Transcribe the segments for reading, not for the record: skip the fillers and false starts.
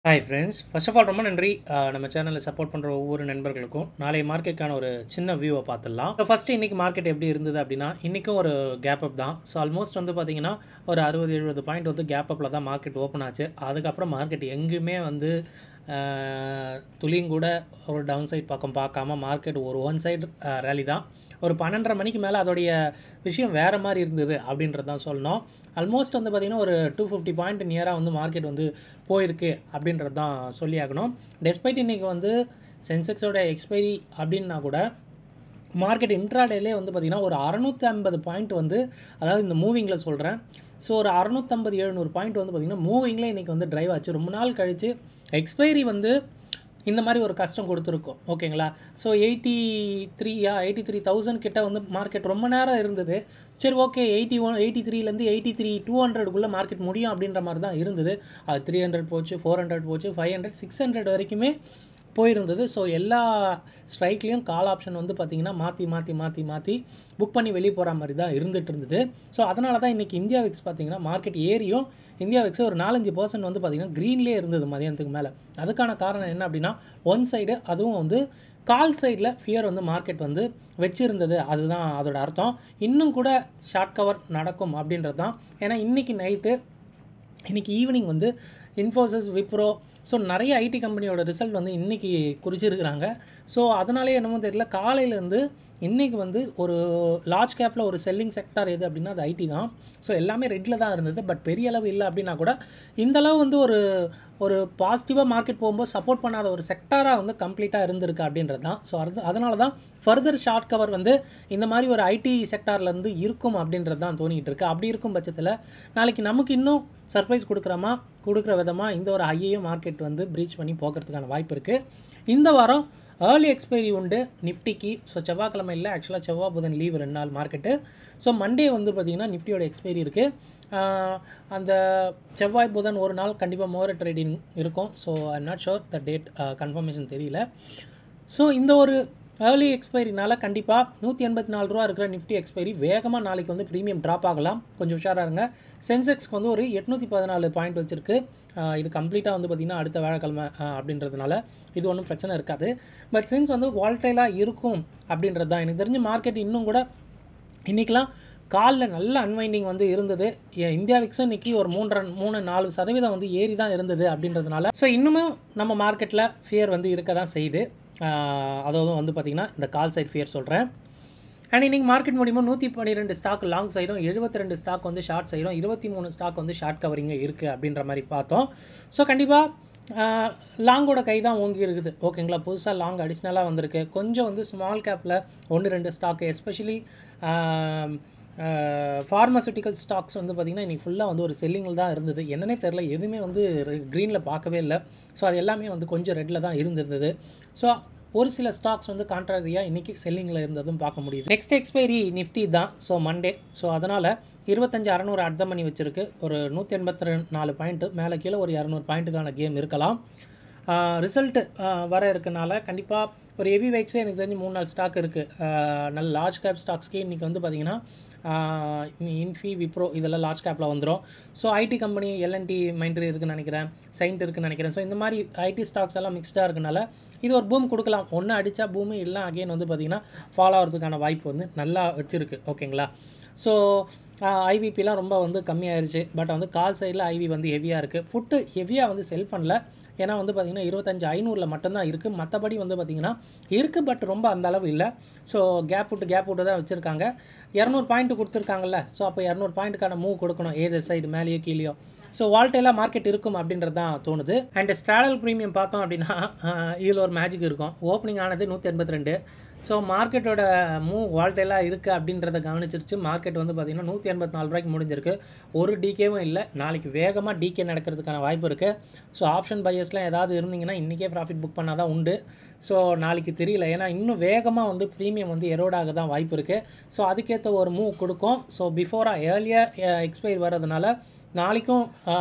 Hi friends, first of all ரொம்ப நன்றி நம்ம சேனலை சப்போர்ட் பண்ணுற ஒவ்வொரு நண்பர்களுக்கும். நாளைய மார்க்கெட்டுக்கான ஒரு சின்ன வியூவை பார்த்துடலாம். ஸோ ஃபஸ்ட்டு இன்றைக்கி மார்க்கெட் எப்படி இருந்தது அப்படின்னா, இன்றைக்கும் ஒரு கேப் அப் தான். ஸோ ஆல்மோஸ்ட் வந்து பார்த்திங்கன்னா ஒரு 60-70 பாயிண்ட் வந்து கேப் அப்பில் தான் மார்க்கெட் ஓப்பன் ஆச்சு. அதுக்கப்புறம் மார்க்கெட் எங்கேயுமே வந்து துளியும் கூட ஒரு டவுன் சைட் பக்கம் பார்க்காம மார்க்கெட் ஒரு ஒன் சைடு ரேலி தான். ஒரு 12:30 மணிக்கு மேலே அதோடைய விஷயம் வேறு மாதிரி இருந்தது அப்படின்றது தான் சொல்லணும். ஆல்மோஸ்ட் வந்து பார்த்திங்கன்னா ஒரு 250 பாயிண்ட் நியராக வந்து மார்க்கெட் வந்து போயிருக்கு அப்படின்றது தான் சொல்லி ஆகணும். டெஸ்பைட் இன்றைக்கி வந்து சென்செக்ஸோட எக்ஸ்பைரி அப்படின்னா கூட மார்க்கெட் இன்ட்ராடேலே வந்து பார்த்திங்கன்னா ஒரு 650 பாயிண்ட் வந்து, அதாவது இந்த மூவிங்கில் சொல்கிறேன். ஸோ ஒரு 650-700 பாயிண்ட் வந்து பார்த்திங்கன்னா மூவிங்கில் இன்றைக்கி வந்து ட்ரைவ் ஆச்சு. ரொம்ப நாள் கழித்து எக்ஸ்பைரி வந்து இந்த மாதிரி ஒரு கஷ்டம் கொடுத்துருக்கோம். ஓகேங்களா? ஸோ 83,000 கிட்ட வந்து மார்க்கெட் ரொம்ப நேரம் இருந்தது. சரி, ஓகே, 83லேருந்து 83,200க்குள்ளே மார்க்கெட் முடியும் அப்படின்ற மாதிரி தான் இருந்தது. அது 300 போச்சு, 400 போச்சு, 500, 600 வரைக்குமே போயிருந்தது. ஸோ எல்லா ஸ்ட்ரைக்லேயும் கால் ஆப்ஷன் வந்து பார்த்திங்கன்னா மாற்றி புக் பண்ணி வெளியே போகிற மாதிரி தான் இருந்துகிட்டு இருந்தது. ஸோ அதனால தான் இன்றைக்கி இந்தியா விக்ஸ் பார்த்திங்கன்னா மார்க்கெட் ஏறியும் இந்தியா விக்ஸ் ஒரு 4-5% வந்து பார்த்திங்கன்னா க்ரீன்லேயே இருந்தது மதியானத்துக்கு மேலே. அதுக்கான காரணம் என்ன அப்படின்னா, ஒன் சைடு, அதுவும் வந்து கால் சைடில் ஃபியர் வந்து மார்க்கெட் வந்து வச்சுருந்தது. அதுதான் அதோட அர்த்தம். இன்னும் கூட ஷார்ட் கவர் நடக்கும் அப்படின்றது தான். ஏன்னா இன்றைக்கி ஈவினிங் வந்து இன்ஃபோசிஸ், விப்ரோ, ஸோ நிறைய ஐடி கம்பெனியோட ரிசல்ட் வந்து இன்றைக்கி குறிச்சிருக்கிறாங்க. ஸோ அதனாலே என்னமோ தெரியல, காலையிலேருந்து இன்றைக்கி வந்து ஒரு லார்ஜ் கேப்பில் ஒரு செல்லிங் செக்டார் எது அப்படின்னா அது ஐடி தான். ஸோ எல்லாமே ரெட்டில் தான் இருந்தது. பட் பெரிய அளவு இல்லை அப்படின்னா கூட இந்தளவு வந்து ஒரு பாசிட்டிவாக மார்க்கெட் போகும்போது சப்போர்ட் பண்ணாத ஒரு செக்டாராக வந்து கம்ப்ளீட்டாக இருந்திருக்கு அப்படின்றது தான். ஸோ அதனால தான் ஃபர்தர் ஷார்ட் கவர் வந்து இந்த மாதிரி ஒரு ஐடி செக்டார்லேருந்து இருக்கும் அப்படின்றது தான் தோணிகிட்டு இருக்குது. அப்படி இருக்கும் பட்சத்தில் நாளைக்கு நமக்கு இன்னும் சர்ப்ரைஸ் கொடுக்குற விதமாக இந்த ஒரு ஹையையும் மார்க்கெட் வந்து ப்ரீச் பண்ணி போகிறதுக்கான வாய்ப்பு இருக்குது. இந்த வாரம் ஏர்லி எக்ஸ்பைரி உண்டு நிஃப்டிக்கு. ஸோ செவ்வாய்க்கிழமை இல்லை, ஆக்சுவலாக செவ்வாய் புதன் லீவ் 2 நாள் மார்க்கெட்டு. ஸோ மண்டே வந்து பார்த்திங்கன்னா நிஃப்டியோட எக்ஸ்பைரி இருக்குது. அந்த செவ்வாய் புதன் ஒரு நாள் கண்டிப்பாக மோர் ட்ரேடிங் இருக்கும். So I'm not sure the date, confirmation தெரியல. ஸோ இந்த ஒரு ஏர்லி எக்ஸ்பைரினால கண்டிப்பாக $184 இருக்கிற நிஃப்டி எக்ஸ்பைரி வேகமாக நாளைக்கு வந்து ப்ரீமியம் ட்ராப் ஆகலாம். கொஞ்சம் உஷாராக இருங்க. சென்செக்ஸ்க்கு வந்து ஒரு 814 பாயிண்ட் வச்சுருக்கு. இது கம்ப்ளீட்டாக வந்து பார்த்திங்கன்னா அடுத்த வியாழக்கிழமை அப்படின்றதுனால இது ஒன்றும் பிரச்சனை இருக்காது. பட் சென்ஸ் வந்து வால்டைலாக இருக்கும் அப்படின்றது தான். எனக்கு தெரிஞ்ச மார்க்கெட் இன்னும் கூட இன்றைக்கெலாம் காலில் நல்ல அன்வைண்டிங் வந்து இருந்தது. இந்தியா விக்ஸும் இன்றைக்கி ஒரு 3-4% வந்து ஏறி தான் இருந்தது அப்படின்றதுனால ஸோ இன்னுமும் நம்ம மார்க்கெட்டில் ஃபியர் வந்து இருக்க தான் செய்யுது. அதாவது வந்து பார்த்திங்கன்னா இந்த கால் சைட் ஃபியர் சொல்கிறேன். அண்ட் இன்றைக்கி மார்க்கெட் மூலிமா 112 ஸ்டாக் லாங் சைடும், 72 ஸ்டாக் வந்து ஷார்ட் சைடும், 23 ஸ்டாக் வந்து ஷார்ட் கவரிங்கும் இருக்குது அப்படின்ற மாதிரி பார்த்தோம். ஸோ கண்டிப்பாக லாங்கோட கை தான் ஓங்கி இருக்குது. ஓகேங்களா? புதுசாக லாங் அடிஷ்னலாக வந்திருக்கு. கொஞ்சம் வந்து ஸ்மால் கேப்பில் 1-2 ஸ்டாக்கு, எஸ்பெஷலி ஃபார்மசூட்டிக்கல் ஸ்டாக்ஸ் வந்து பார்த்திங்கன்னா இன்றைக்கி ஃபுல்லாக வந்து ஒரு செல்லிங்கில் தான் இருந்தது. என்னன்னே தெரில, எதுவுமே வந்து க்ரீனில் பார்க்கவே இல்லை. ஸோ அது எல்லாமே வந்து கொஞ்சம் ரெட்டில் தான் இருந்தது. ஸோ ஒரு சில ஸ்டாக்ஸ் வந்து கான்ட்ராரியாக இன்றைக்கி செல்லிங்கில் இருந்ததும் பார்க்க முடியுது. நெக்ஸ்ட் எக்ஸ்பைரி நிஃப்டி தான். So Monday. ஸோ அதனால் 25,600 அட் த மணி வச்சுருக்கு. ஒரு 184 பாயிண்ட்டு மேலே கீழே ஒரு 200 பாயிண்ட்டுக்கான கேம் இருக்கலாம். ரிசல்ட்டு வர இருக்கனால கண்டிப்பாக ஒரு ஹெவி வெயிட்ஸே எனக்கு தெரிஞ்சு 3-4 ஸ்டாக் இருக்குது. நல்ல லார்ஜ் கேப் ஸ்டாக்ஸ்க்கே இன்றைக்கி வந்து பார்த்திங்கன்னா இன்ஃபி, விப்ரோ இதெல்லாம் லார்ஜ் கேப்பில் வந்துடும். So IT company LNT Mindtree இருக்குதுன்னு நினைக்கிறேன், சைண்ட் இருக்குதுன்னு நினைக்கிறேன். ஸோ இந்த மாதிரி ஐடி ஸ்டாக்ஸ் எல்லாம் மிக்ஸ்டாக இருக்கனால இது ஒரு பூம் கொடுக்கலாம். ஒன்று அடித்தா பூமி இல்லை அகெயின் வந்து பார்த்திங்கன்னா ஃபாலோ ஆகிறதுக்கான வாய்ப்பு வந்து நல்லா வச்சுருக்கு. ஓகேங்களா? ஸோ ஐவிபிலாம் ரொம்ப வந்து கம்மியாயிருச்சு. பட் வந்து கால் சைடில் ஐவி வந்து ஹெவியாக இருக்குது. புட்டு ஹெவியாக வந்து செல் பண்ணல. ஏன்னா வந்து பார்த்திங்கன்னா 25,500 மட்டும்தான் இருக்குது. மற்றபடி வந்து பார்த்திங்கன்னா இருக்குது, பட் ரொம்ப அந்த அளவு இல்லை. ஸோ கேப் விட்டு தான் வச்சுருக்காங்க. 200 பாயிண்ட் கொடுத்துருக்காங்கல்ல. ஸோ அப்போ 200 பாயிண்ட்டுக்கான மூவ் கொடுக்கணும், ஏதர் சைடு மேலேயோ கீழேயோ. ஸோ வால்டைலாக மார்க்கெட் இருக்கும் அப்படின்றது தான் தோணுது. அண்ட் ஸ்ட்ராடல் ப்ரீமியம் பார்த்தோம் அப்படின்னா இதில் ஒரு மேஜிக் இருக்கும். ஓப்பனிங் ஆனது 182. ஸோ மார்க்கெட்டோட மூவ் வால்டைலாக இருக்குது அப்படின்றத கவனிச்சிருச்சு. மார்க்கெட் வந்து பார்த்திங்கன்னா $184 முடிஞ்சிருக்கு. ஒரு டிகேவும் இல்லை. நாளைக்கு வேகமாக டிகே நடக்கிறதுக்கான வாய்ப்பு இருக்குது. ஸோ ஆப்ஷன் பையர்ஸ்லாம் ஏதாவது இருந்தீங்கன்னா இன்றைக்கே ப்ராஃபிட் புக் பண்ணால் தான் உண்டு. ஸோ நாளைக்கு தெரியல, ஏன்னா இன்னும் வேகமாக வந்து ப்ரீமியம் வந்து எரோடாக தான் வாய்ப்பு இருக்குது. ஸோ அதுக்கேற்ற ஒரு மூவ் கொடுக்கும். ஸோ பிஃபோராக ஏர்லியாக எக்ஸ்பைரி வர்றதுனால நாளைக்கும்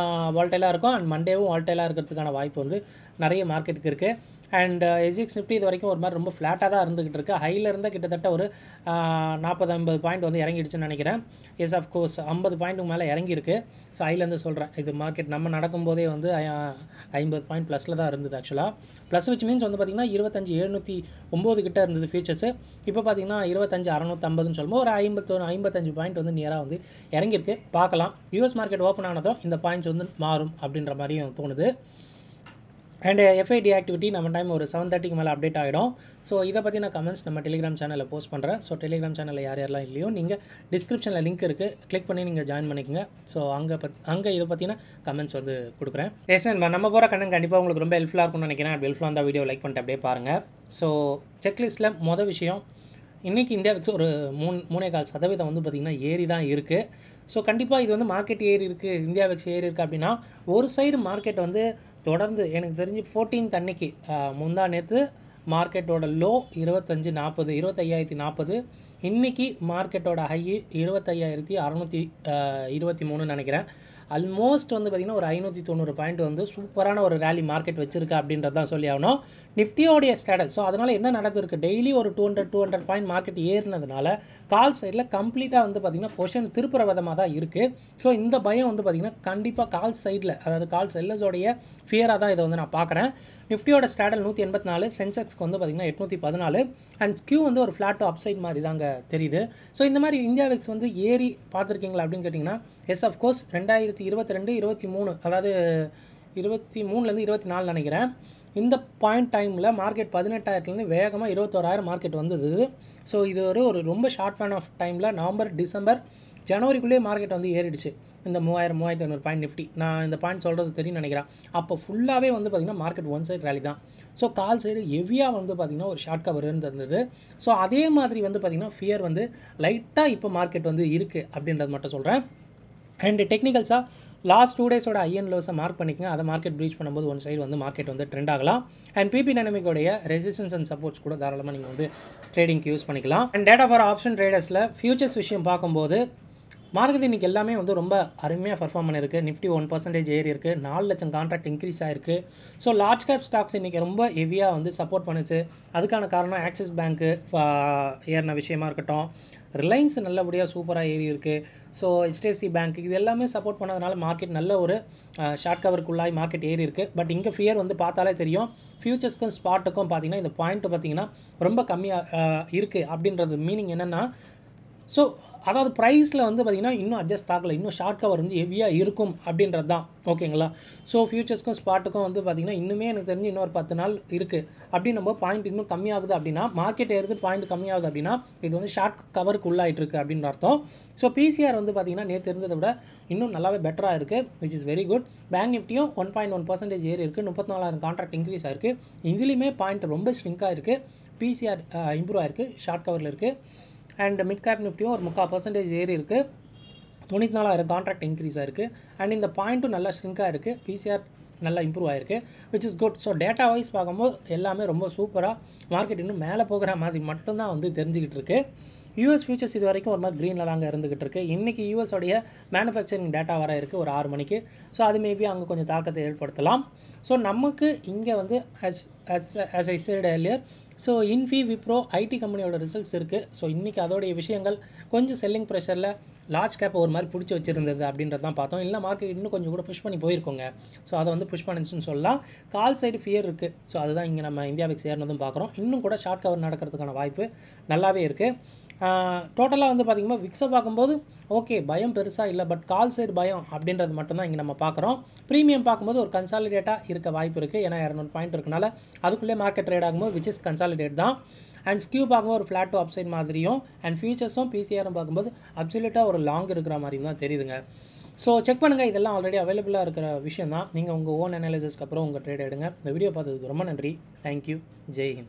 வால்டைலாக இருக்கும். அண்ட் மண்டேவும் வால்டைலாக இருக்கிறதுக்கான வாய்ப்பு வந்து நிறைய மார்க்கெட்டுக்கு இருக்குது. அண்ட் எஸ்ஜிஎக்ஸ் நிஃப்டி இது வரைக்கும் ஒரு மாதிரி ரொம்ப ஃப்ளாட்டாக தான் இருந்துகிட்டு இருக்குது. ஹையில் இருந்தால் கிட்டத்தட்ட ஒரு 40-50 பாயிண்ட் வந்து இறங்கிடுச்சுன்னு நினைக்கிறேன். எஸ் ஆஃப்கோர்ஸ் 50 பாயிண்ட்டுக்கு மேலே இறங்கியிருக்கு. ஸோ ஹைலேருந்து சொல்கிறேன், இது மார்க்கெட் நம்ம நடக்கும்போதே வந்து 50 பாயிண்ட் ப்ளஸில் தான் இருந்தது ஆக்சுவலாக. ப்ளஸ் விச் மீன்ஸ் வந்து பார்த்திங்கன்னா 25,709 கிட்ட இருந்தது ஃபியூச்சர்ஸு. இப்போ பார்த்திங்கன்னா 25,650ன்னு சொல்லும்போது ஒரு 55 பாயிண்ட் வந்து நியராக வந்து இறங்கியிருக்கு. பார்க்கலாம், யூஎஸ் மார்க்கெட் ஓப்பன் ஆனதும் இந்த பாயிண்ட்ஸ் வந்து மாறும் அப்படின்ற மாதிரியும் தோணுது. அண்ட் எஃப்ஐடி ஆக்டிவிட்டி நம்ம டைம் ஒரு 7:30க்கு மேலே அப்டேட் ஆகிடும். ஸோ இதை பற்றி நான் கமெண்ட்ஸ் நம்ம டெலிகிராம் சேனலில் போஸ்ட் பண்ணுறேன். ஸோ டெலிகிராம் சேனலில் யார் யாரெல்லாம் இல்லையோ நீங்கள் டிஸ்கிரிப்ஷனில் லிங்க் இருக்குது, கிளிக் பண்ணி நீங்கள் ஜாயின் பண்ணிக்கோங்க. ஸோ அங்கே இதை பற்றின கமெண்ட்ஸ் வந்து கொடுக்குறேன். எஸ் நம்ம போகிற கண்டென்ட் கண்டிப்பாக உங்களுக்கு ரொம்ப ஹெல்ப்ஃபுல்லாக இருக்கும்னு நினைக்கிறேன். ஹெல்ப்ஃபுல்லாக இருந்தால் வீடியோ லைக் பண்ணிட்டு அப்படியே பாருங்கள். ஸோ செக்லிஸ்ட்டில் மொதல் விஷயம், இன்றைக்கி இந்தியாவுக்கு ஒரு 3.25% வந்து பார்த்திங்கன்னா ஏறி தான் இருக்குது. ஸோ கண்டிப்பாக இது வந்து மார்க்கெட் ஏறி இருக்குது, இந்தியா வெக்ஸ் ஏறி இருக்குது அப்படின்னா ஒரு சைடு மார்க்கெட் வந்து தொடர்ந்து எனக்கு தெரிஞ்சு 14th அன்னைக்கு முந்தா நேற்று மார்க்கெட்டோட லோ 25,040 இன்றைக்கி மார்க்கெட்டோட ஹை 25,623 நினைக்கிறேன். ஆல்மோஸ்ட் வந்து பார்த்திங்கன்னா ஒரு 590 பாயிண்ட் வந்து சூப்பரான ஒரு ரேலி மார்க்கெட் வச்சிருக்கு அப்படின்றது தான் சொல்லி ஆகணும். நிஃப்டியோடைய ஸ்டேட்டஸ். ஸோ அதனால் என்ன நடந்திருக்கு, டெய்லி ஒரு 200 பாயிண்ட் மார்க்கெட் ஏறினதுனால கால் சைடில் கம்ப்ளீட்டாக வந்து பார்த்திங்கன்னா பொசிஷன் திருப்புற விதமாக தான் இருக்குது. ஸோ இந்த பயம் வந்து பார்த்திங்கன்னா கண்டிப்பாக கால் சைடில், அதாவது கால் செல்லர்ஸோடைய ஃபியராக தான் இதை வந்து நான் பார்க்குறேன். நிஃப்டியோட ஸ்டாடல் 184, சென்செக்ஸ்க்கு வந்து பார்த்திங்கன்னா 814 அண்ட் ஸ்கியூ வந்து ஒரு ஃப்ளாட் டு அப்சைட் மாதிரி தாங்க தெரியுது. ஸோ இந்த மாதிரி இந்தியா வெக்ஸ் வந்து ஏறி பார்த்துருக்கீங்களா அப்படின்னு கேட்டிங்கன்னா எஸ் ஆஃப்கோர்ஸ் 2022, 23 அதாவது 23லேருந்து 24 நினைக்கிறேன். இந்த பாயிண்ட் டைமில் மார்க்கெட் 18,000லேருந்து வேகமாக 21,000 மார்க்கெட் வந்தது. ஸோ இது ஒரு ரொம்ப ஷார்ட் ஃபேன் ஆஃப் டைமில் நவம்பர், டிசம்பர், ஜனவரிக்குள்ளேயே மார்க்கெட் வந்து ஏறிடுச்சு. இந்த 3,500 பாயிண்ட் நிஃப்டி, நான் இந்த பாயிண்ட் சொல்கிறது தெரியும் நினைக்கிறேன். அப்போ ஃபுல்லாகவே வந்து பார்த்திங்கன்னா மார்க்கெட் ஒன் சைடு ரேலி தான். ஸோ கால் சைடு ஹெவியாக வந்து பார்த்திங்கன்னா ஒரு ஷார்ட் கவர் இருந்தது. ஸோ அதே மாதிரி வந்து பார்த்திங்கன்னா ஃபியர் வந்து லைட்டாக இப்போ மார்க்கெட் வந்து இருக்குது அப்படின்றது மட்டும் சொல்கிறேன். அண்ட் டெக்னிக்கல்ஸாக லாஸ்ட் 2 டேஸோட ஐஎன் லோஸை மார்க் பண்ணிக்கங்க. அதை மார்க்கெட் ப்ரீச் பண்ணும்போது ஒன் சைடு வந்து மார்க்கெட் வந்து ட்ரெண்ட் ஆகலாம். அண்ட் பிபி டைனமிக்கோடைய ரெசிஸ்டன்ஸ் அண்ட் சப்போர்ட்ஸ் கூட தாராளமாக நீங்கள் வந்து ட்ரேடிங்க்கு யூஸ் பண்ணிக்கலாம். அண்ட் டேட்டா ஃபார் ஆப்ஷன் ட்ரேடர்ஸில் ஃபியூச்சர்ஸ் விஷயம் பார்க்கும்போது மார்க்கெட் இன்றைக்கி எல்லாமே வந்து ரொம்ப அருமையாக பர்ஃபார்ம் பண்ணியிருக்கு. நிஃப்டி 1% ஏறி இருக்குது, 4 லட்சம் கான்ட்ராக்ட் இன்க்ரீஸ் ஆகிருக்கு. ஸோ லார்ஜ் கேப் ஸ்டாக்ஸ் இன்றைக்கி ரொம்ப ஹெவியாக வந்து சப்போர்ட் பண்ணுச்சு. அதுக்கான காரணம் ஆக்சிஸ் பேங்க்கு ஏறின விஷயமா இருக்கட்டும், ரிலையன்ஸ் நல்லபடியாக சூப்பராக ஏறி இருக்குது. ஸோ ஹெச்டிஎஃப்சி பேங்க் இது எல்லாமே சப்போர்ட் பண்ணதுனால மார்க்கெட் நல்ல ஒரு ஷார்ட் கவருக்குள்ளாய் மார்க்கெட் ஏறி இருக்குது. பட் இங்கே ஃபியர் வந்து பார்த்தாலே தெரியும், ஃபியூச்சர்ஸ்க்கும் ஸ்பாட்டுக்கும் பார்த்திங்கன்னா இந்த பாயிண்ட்டு பார்த்திங்கன்னா ரொம்ப கம்மியாக இருக்குது. அப்படின்றது மீனிங் என்னென்னா, ஸோ அதாவது ப்ரைஸில் வந்து பார்த்திங்கன்னா இன்னும் அட்ஜஸ்ட் ஆகலை, இன்னும் ஷார்ட் கவர் வந்து ஹெவியாக இருக்கும் அப்படின்றது தான். ஓகேங்களா? ஸோ ஃபியூச்சர்ஸ்க்கும் ஸ்பாட்டுக்கும் வந்து பார்த்திங்கன்னா இன்னுமே எனக்கு தெரிஞ்சு இன்னொரு 10 நாள் இருக்குது. அப்படி நம்ம பாயிண்ட் இன்னும் கம்மியாகுது அப்படின்னா, மார்க்கெட் ஏறுது பாயிண்ட் கம்மியாகுது அப்படின்னா இது வந்து ஷார்ட் கவருக்கு உள்ளாயிட்டிருக்கு அப்படின்னு அர்த்தம். ஸோ பிசிஆர் வந்து பார்த்திங்கன்னா நேற்று இருந்ததை விட இன்னும் நல்லாவே பெட்டராக இருக்குது, which is very good. Bank நிஃப்டியும் 1.1% ஏறி இருக்குது, 34,000 கான்ட்ராக்ட் இன்க்ரீஸ் ஆகிருக்கு. இதுலேயுமே பாயிண்ட் ரொம்ப ஸ்ட்ரிங்காக இருக்குது. பிசிஆர் இம்ப்ரூவ் ஆகிருக்கு, ஷார்ட் கவரில் இருக்குது. அண்ட் மிட் கேப் நிஃப்டியும் ஒரு 3/4% ஏறி இருக்குது, 94,000 கான்ட்ராக்ட் இன்க்ரீஸ் ஆகிருக்கு. அண்ட் இந்த பாயிண்ட்டும் நல்லா ஸ்ட்ரிங்காக இருக்குது, பிசிஆர் நல்லா இம்ப்ரூவ் ஆகிருக்கு, which is good. So data wise பார்க்கும்போது எல்லாமே ரொம்ப சூப்பராக மார்க்கெட் இன்னும் மேலே போகிற மாதிரி மட்டும்தான் வந்து தெரிஞ்சுக்கிட்டு இருக்குது. யூஎஸ் ஃபியூச்சர்ஸ் இது வரைக்கும் ஒரு மாதிரி க்ரீனில் தாங்க இருந்துகிட்டு இருக்குது. இன்றைக்கி யூஎஸோடைய மேனுஃபேக்சரிங் டேட்டா வர இருக்குது ஒரு 6 மணிக்கு. ஸோ அது மேபி அங்கே கொஞ்சம் தாக்கத்தை ஏற்படுத்தலாம். ஸோ நமக்கு இங்கே வந்து as I said earlier, so Infy, Wipro, IT கம்பெனியோட ரிசல்ட்ஸ் இருக்குது. ஸோ இன்றைக்கி அதோடைய விஷயங்கள் கொஞ்சம் செல்லிங் ப்ரெஷரில் லார்ஜ் கேப்பை ஒரு மாதிரி பிடிச்சி வச்சுருந்தது அப்படின்றது தான் பார்த்தோம். இல்லை மார்க்கெட் இன்னும் கொஞ்சம் கூட புஷ் பண்ணி போயிருக்கோங்க. ஸோ அதை வந்து புஷ் பண்ணிச்சுன்னு சொல்லலாம். கால் சைடு ஃபியர் இருக்குது. ஸோ அதுதான் இங்கே நம்ம இந்தியா வெக்ஸ் ஏறினதும் பார்க்குறோம். இன்னும் கூட ஷார்ட் கவர் நடக்கிறதுக்கான வாய்ப்பு நல்லாவே இருக்குது. டோட்டலாக வந்து பார்த்திங்கன்னா விக்ஸை பார்க்கும்போது ஓகே பயம் பெருசாக இல்லை, பட் கால் சைடு பயம் அப்படின்றது மட்டும்தான் இங்கே நம்ம பார்க்குறோம். ப்ரீமியம் பார்க்கும்போது ஒரு கன்சாலிடேட்டாக இருக்க வாய்ப்பு இருக்குது. ஏன்னா 200 பாயிண்ட் இருக்கனால அதுக்குள்ளே மார்க்கெட் ட்ரேட் ஆகும்போது விச் இஸ் கன்சாலிடேட் தான். அண்ட் ஸ்கியூ பார்க்கும்போது ஒரு ஃப்ளாட் டு அப்சைட் மாதிரியும், அண்ட் ஃபியூச்சர்ஸும் பிசிஆரும் பார்க்கும்போது அப்சல்யூட்டாக ஒரு லாங் இருக்கிற மாதிரியும் தான் தெரியுதுங்க. ஸோ செக் பண்ணுங்கள், இதெல்லாம் ஆல்ரெடி அவைலபிளாக இருக்கிற விஷயம் தான். நீங்கள் உங்கள் ஓன் அனாலிசிஸ்க்கு அப்புறம் உங்கள் ட்ரேட் எடுங்க. இந்த வீடியோ பார்த்ததுக்கு ரொம்ப நன்றி. தேங்க்யூ. ஜெய் ஹிந்த்.